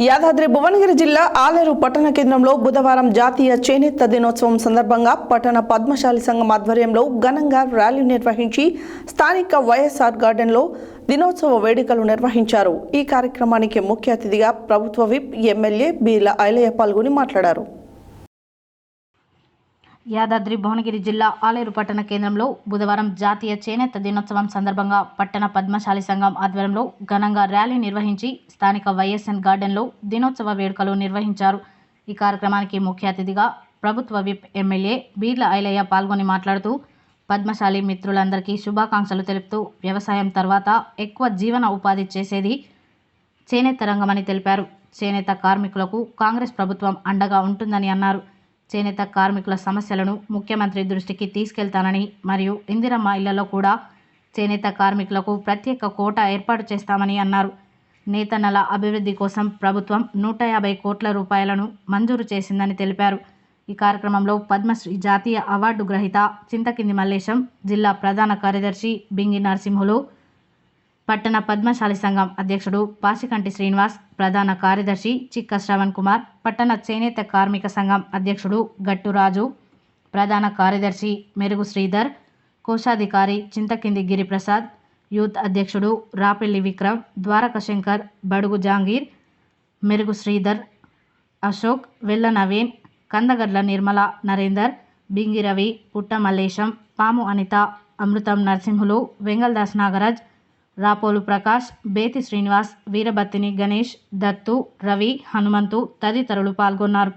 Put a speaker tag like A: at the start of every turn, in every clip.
A: యాదాద్రి భువనగిరి జిల్లా ఆలేరు పట్టణ కేంద్రంలో బుధవారం జాతీయ చేనేత దినోత్సవం సందర్భంగా పట్టణ పద్మశాలి సంఘం ఆధ్వర్యంలో ఘనంగా ర్యాలీ నిర్వహించి స్థానిక వైఎస్ఆర్ గార్డెన్లో దినోత్సవ వేడుకలు నిర్వహించారు। ఈ కార్యక్రమానికి ముఖ్య అతిథిగా ప్రభుత్వ విప్ ఎమ్మెల్యే బీర్ల ఐలయ్య పాల్గొని మాట్లాడారు।
B: యాదాద్రి భువనగిరి జిల్లా ఆలేరు పట్టణ కేంద్రంలో బుధవారం జాతీయ చేనేత దినోత్సవం సందర్భంగా పట్టణ పద్మశాలి సంఘం ఆధ్వర్యంలో ఘనంగా ర్యాలీ నిర్వహించి స్థానిక వైఎస్ఆర్ గార్డెన్లో దినోత్సవ వేడుకలు నిర్వహించారు। ఈ కార్యక్రమానికి ముఖ్య అతిథిగా ప్రభుత్వ విప్ ఎమ్మెల్యే బీర్ల ఐలయ్య పాల్గొని మాట్లాడుతూ పద్మశాలి మిత్రులందరికీ శుభాకాంక్షలు తెలుపుతూ వ్యవసాయం తర్వాత ఎక్కువ జీవన ఉపాధి చేసేది చేనేత రంగమని తెలిపారు। చేనేత కార్మికులకు కాంగ్రెస్ ప్రభుత్వం అండగా ఉంటుందని అన్నారు। చేనేత కార్మికుల సమస్యలను ముఖ్యమంత్రి దృష్టికి తీసుకెళ్తానని మరియు ఇందిరమ్మ ఇళ్లలో కూడా చేనేత కార్మికులకు ప్రత్యేక కోటా ఏర్పాటు చేస్తామని అన్నారు। నేతన్నల అభివృద్ధి కోసం ప్రభుత్వం 150 కోట్ల రూపాయలను మంజూరు చేసిందని తెలిపారు। ఈ కార్యక్రమంలో పద్మశ్రీ జాతీయ అవార్డు గ్రహీత చింతకింది మల్లేశం, జిల్లా ప్రధాన కార్యదర్శి బింగి నరసింహులు, పట్టణ పద్మశాలి సంఘం అధ్యక్షుడు పాసికంటి శ్రీనివాస్, ప్రధాన కార్యదర్శి చిక్క శ్రవణ్ కుమార్, పట్టణ చేనేత కార్మిక సంఘం అధ్యక్షుడు గట్టురాజు, ప్రధాన కార్యదర్శి మెరుగు శ్రీధర్, కోశాధికారి చింతకింది గిరిప్రసాద్, యూత్ అధ్యక్షుడు రాపెల్లి విక్రమ్, ద్వారక శంకర్, బడుగు జాంగీర్, మెరుగు శ్రీధర్, అశోక్, వెల్ల నవీన్, కందగడ్ల నిర్మల నరేందర్, బింగి రవి, పుట్ట మల్లేశం, పాము అనిత, అమృతం నరసింహులు, వెంగళదాస్ నాగరాజ్, రాపోలు ప్రకాష్, బేతి శ్రీనివాస్, వీరబత్తిని గణేష్, దత్తు, రవి, హనుమంతు తదితరులు పాల్గొన్నారు।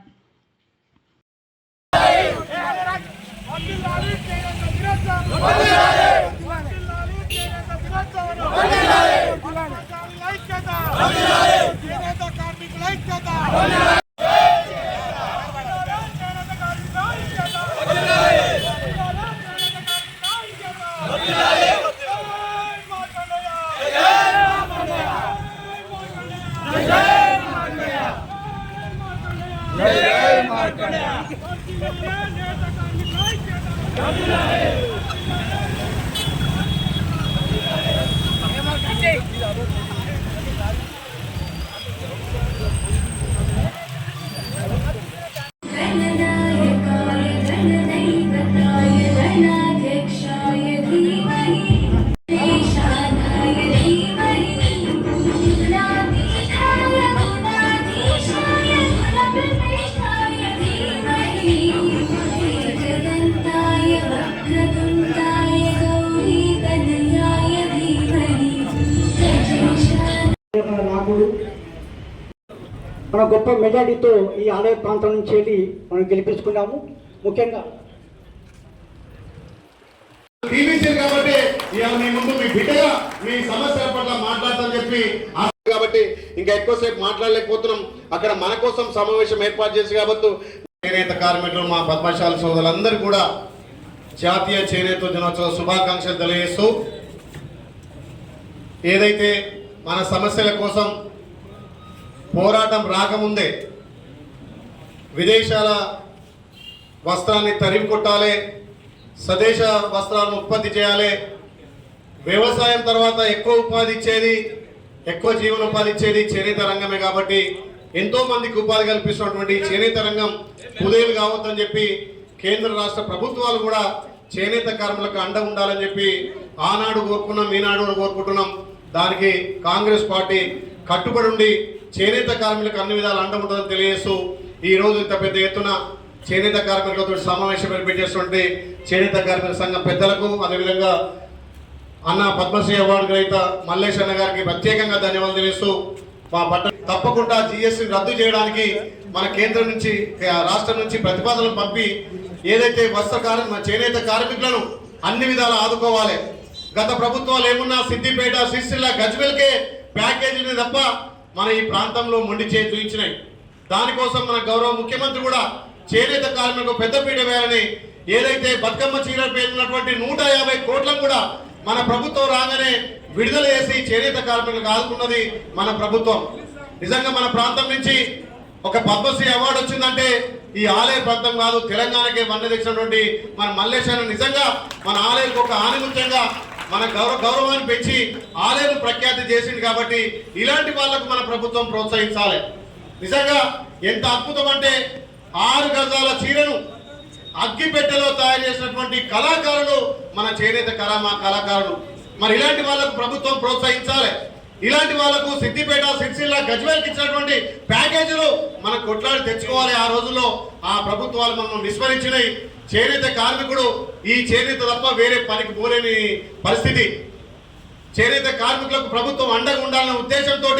C: మన గొప్ప మెజారిటీతో ఈ ఆలయ ప్రాంతం నుంచి వెళ్ళి మనం గెలిపించుకున్నాము। ముఖ్యంగా
D: కాబట్టి మీ ముందు మీ బిడ్డగా మీ సమస్యల పట్ల మాట్లాడతామని చెప్పి కాబట్టి ఇంకా ఎక్కువసేపు మాట్లాడలేకపోతున్నాం। అక్కడ మన కోసం సమావేశం ఏర్పాటు చేసి కాబట్టి చేనేత కార్మికులు మా పద్మశాలి సోదరులందరూ కూడా జాతీయ చేనేత దినోత్సవ శుభాకాంక్షలు తెలియజేస్తూ ఏదైతే మన సమస్యల కోసం పోరాటం రాకముందే విదేశాల వస్త్రాన్ని తరిమి కొట్టాలి, స్వదేశ వస్త్రాలను ఉత్పత్తి చేయాలి, వ్యవసాయం తర్వాత ఎక్కువ ఉపాధి ఇచ్చేది, ఎక్కువ జీవనోపాధి ఇచ్చేది చేనేత రంగమే కాబట్టి ఎంతోమందికి ఉపాధి కల్పిస్తున్నటువంటి చేనేత రంగం కుదేలు కావద్దని చెప్పి కేంద్ర రాష్ట్ర ప్రభుత్వాలు కూడా చేనేత కార్మికులకు అండ ఉండాలని చెప్పి ఆనాడు కోరుకున్నాం, ఈనాడు కోరుకుంటున్నాం। దానికి కాంగ్రెస్ పార్టీ కట్టుబడి ఉండి చేనేత కార్మికులకు అన్ని విధాలు అండ ఉంటుందని తెలియజేస్తూ ఈరోజు ఇంత పెద్ద ఎత్తున చేనేత కార్మికులతో సమావేశం ఏర్పాటు చేనేత కార్మిక సంఘం పెద్దలకు, అదేవిధంగా అన్న పద్మశ్రీ అవార్డు గ్రహీత మల్లేష్ అన్న గారికి ప్రత్యేకంగా ధన్యవాదాలు తెలియజేస్తూ మా తప్పకుండా జిఎస్టీని రద్దు చేయడానికి మన కేంద్రం నుంచి రాష్ట్రం నుంచి ప్రతిపాదనలు పంపి ఏదైతే చేనేత కార్మికులను అన్ని విధాలు ఆదుకోవాలి। గత ప్రభుత్వాలు ఏమున్నా సిద్దిపేట, సిరిసిల్ల, గజ్వేల్కే ప్యాకేజీని తప్ప మన ఈ ప్రాంతంలో మొండి చేయి చూపించినాయి। దానికోసం మన గౌరవ ముఖ్యమంత్రి కూడా చేనేత కార్మికులకు పెద్దపీట వేయాలని ఏదైతే బతుకమ్మ చీర పేరున్నటువంటి 150 కోట్లను కూడా మన ప్రభుత్వం రాగానే విడుదల చేసి చేనేత కార్మికులకు ఆదుకున్నది మన ప్రభుత్వం। నిజంగా మన ప్రాంతం నుంచి ఒక పద్మశ్రీ అవార్డు వచ్చిందంటే ఈ ఆలయ ప్రాంతం కాదు, తెలంగాణకే వన్నె తెచ్చినటువంటి మన మల్లేశాన్ని నిజంగా మన ఆలయానికి ఒక ఆనిముత్యంగా మన గౌరవాన్ని పెంచి ఆలయం ప్రఖ్యాతి చేసింది కాబట్టి ఇలాంటి వాళ్ళకు మన ప్రభుత్వం ప్రోత్సహించాలి। నిజంగా ఎంత అద్భుతం అంటే 6 గజాల చీరను అగ్గిపెట్టెలో తయారు చేసినటువంటి కళాకారులు మన చేనేత కళాకారులు. మరి ఇలాంటి వాళ్ళకు ప్రభుత్వం ప్రోత్సహించాలి. ఇలాంటి వాళ్ళకు సిద్దిపేట, సిరిసిల్ల, గజ్వేల్కి ఇచ్చినటువంటి ప్యాకేజీలు మనం కొట్లాడి తెచ్చుకోవాలి. ఆ రోజుల్లో ఆ ప్రభుత్వాలు మనం విస్మరించినాయి. చేనేత కార్మికుడు ఈ చేనేత తప్ప వేరే పనికి పోలేని పరిస్థితి. చేనేత కార్మికులకు ప్రభుత్వం అండగా ఉండాలనే ఉద్దేశంతో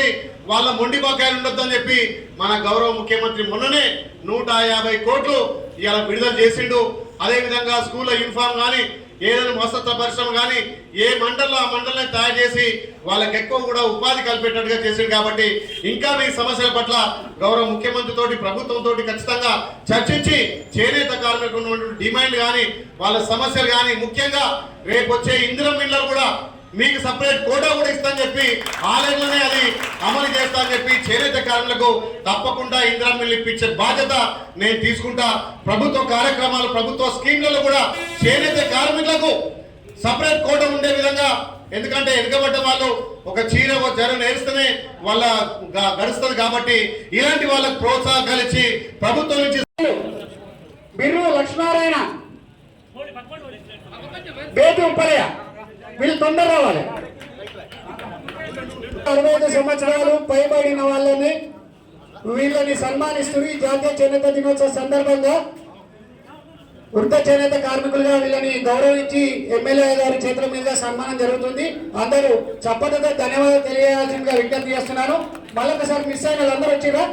D: వాళ్ళ మొండి బకాయిలు ఉండొద్దని చెప్పి మన గౌరవ ముఖ్యమంత్రి మొన్ననే 150 కోట్లు ఇలా విడుదల చేసిండు. అదేవిధంగా స్కూల్లో యూనిఫామ్ కానీ ఏదైనా వస్త్ర పరిశ్రమ కానీ ఏ మండల్లో ఆ మండలనే తయారు చేసి వాళ్ళకి ఎక్కువ కూడా ఉపాధి కల్పేటట్టుగా చేసిండు. కాబట్టి ఇంకా మీ సమస్యల పట్ల గౌరవ ముఖ్యమంత్రి తోటి ప్రభుత్వంతో ఖచ్చితంగా చర్చించి చేనేత కార్మికులకు ఉన్నటువంటి డిమాండ్ కానీ వాళ్ళ సమస్యలు కానీ ముఖ్యంగా రేపు వచ్చే ఇందిరం ఇళ్ళలు కూడా మీకు సపరేట్ కోటా కూడా ఇస్తానని చెప్పి ఆలయంలోనే అది అమలు చేస్తానని చెప్పి చేనేత కార్మికులకు తప్పకుండా ఇందిరా మిల్లు ఇప్పించే బాధ్యత నేను తీసుకుంటా. ప్రభుత్వ కార్యక్రమాలు, ప్రభుత్వ స్కీమ్లలో కూడా చేనేత కార్మికులకు సపరేట్ కోటా ఉండే విధంగా, ఎందుకంటే వెనుకబడ్డ వాళ్ళు ఒక చీర ఒక జర నేర్స్తేనే వాళ్ళ గడుస్తుంది. కాబట్టి ఇలాంటి వాళ్ళకు ప్రోత్సాహకాలు ఇచ్చి ప్రభుత్వం నుంచి
C: బిర్రు లక్ష్మారాయణ, బేటి ఉప్పలయ్య వీళ్ళు తొందర రావాలి. 65 సంవత్సరాలు పైబడిన వాళ్ళని వీళ్ళని సన్మానిస్తూ ఈ జాతీయ చేనేత దినోత్సవ సందర్భంగా వృద్ధ చేనేత కార్మికులుగా వీళ్ళని గౌరవించి ఎమ్మెల్యే గారి చేతుల మీద సన్మానం జరుగుతుంది. అందరూ చప్పటితో ధన్యవాదాలు తెలియజేయాల్సిందిగా విజ్ఞప్తి చేస్తున్నాను. మళ్ళొకసారి మిస్ అయిన వాళ్ళందరూ వచ్చిరా?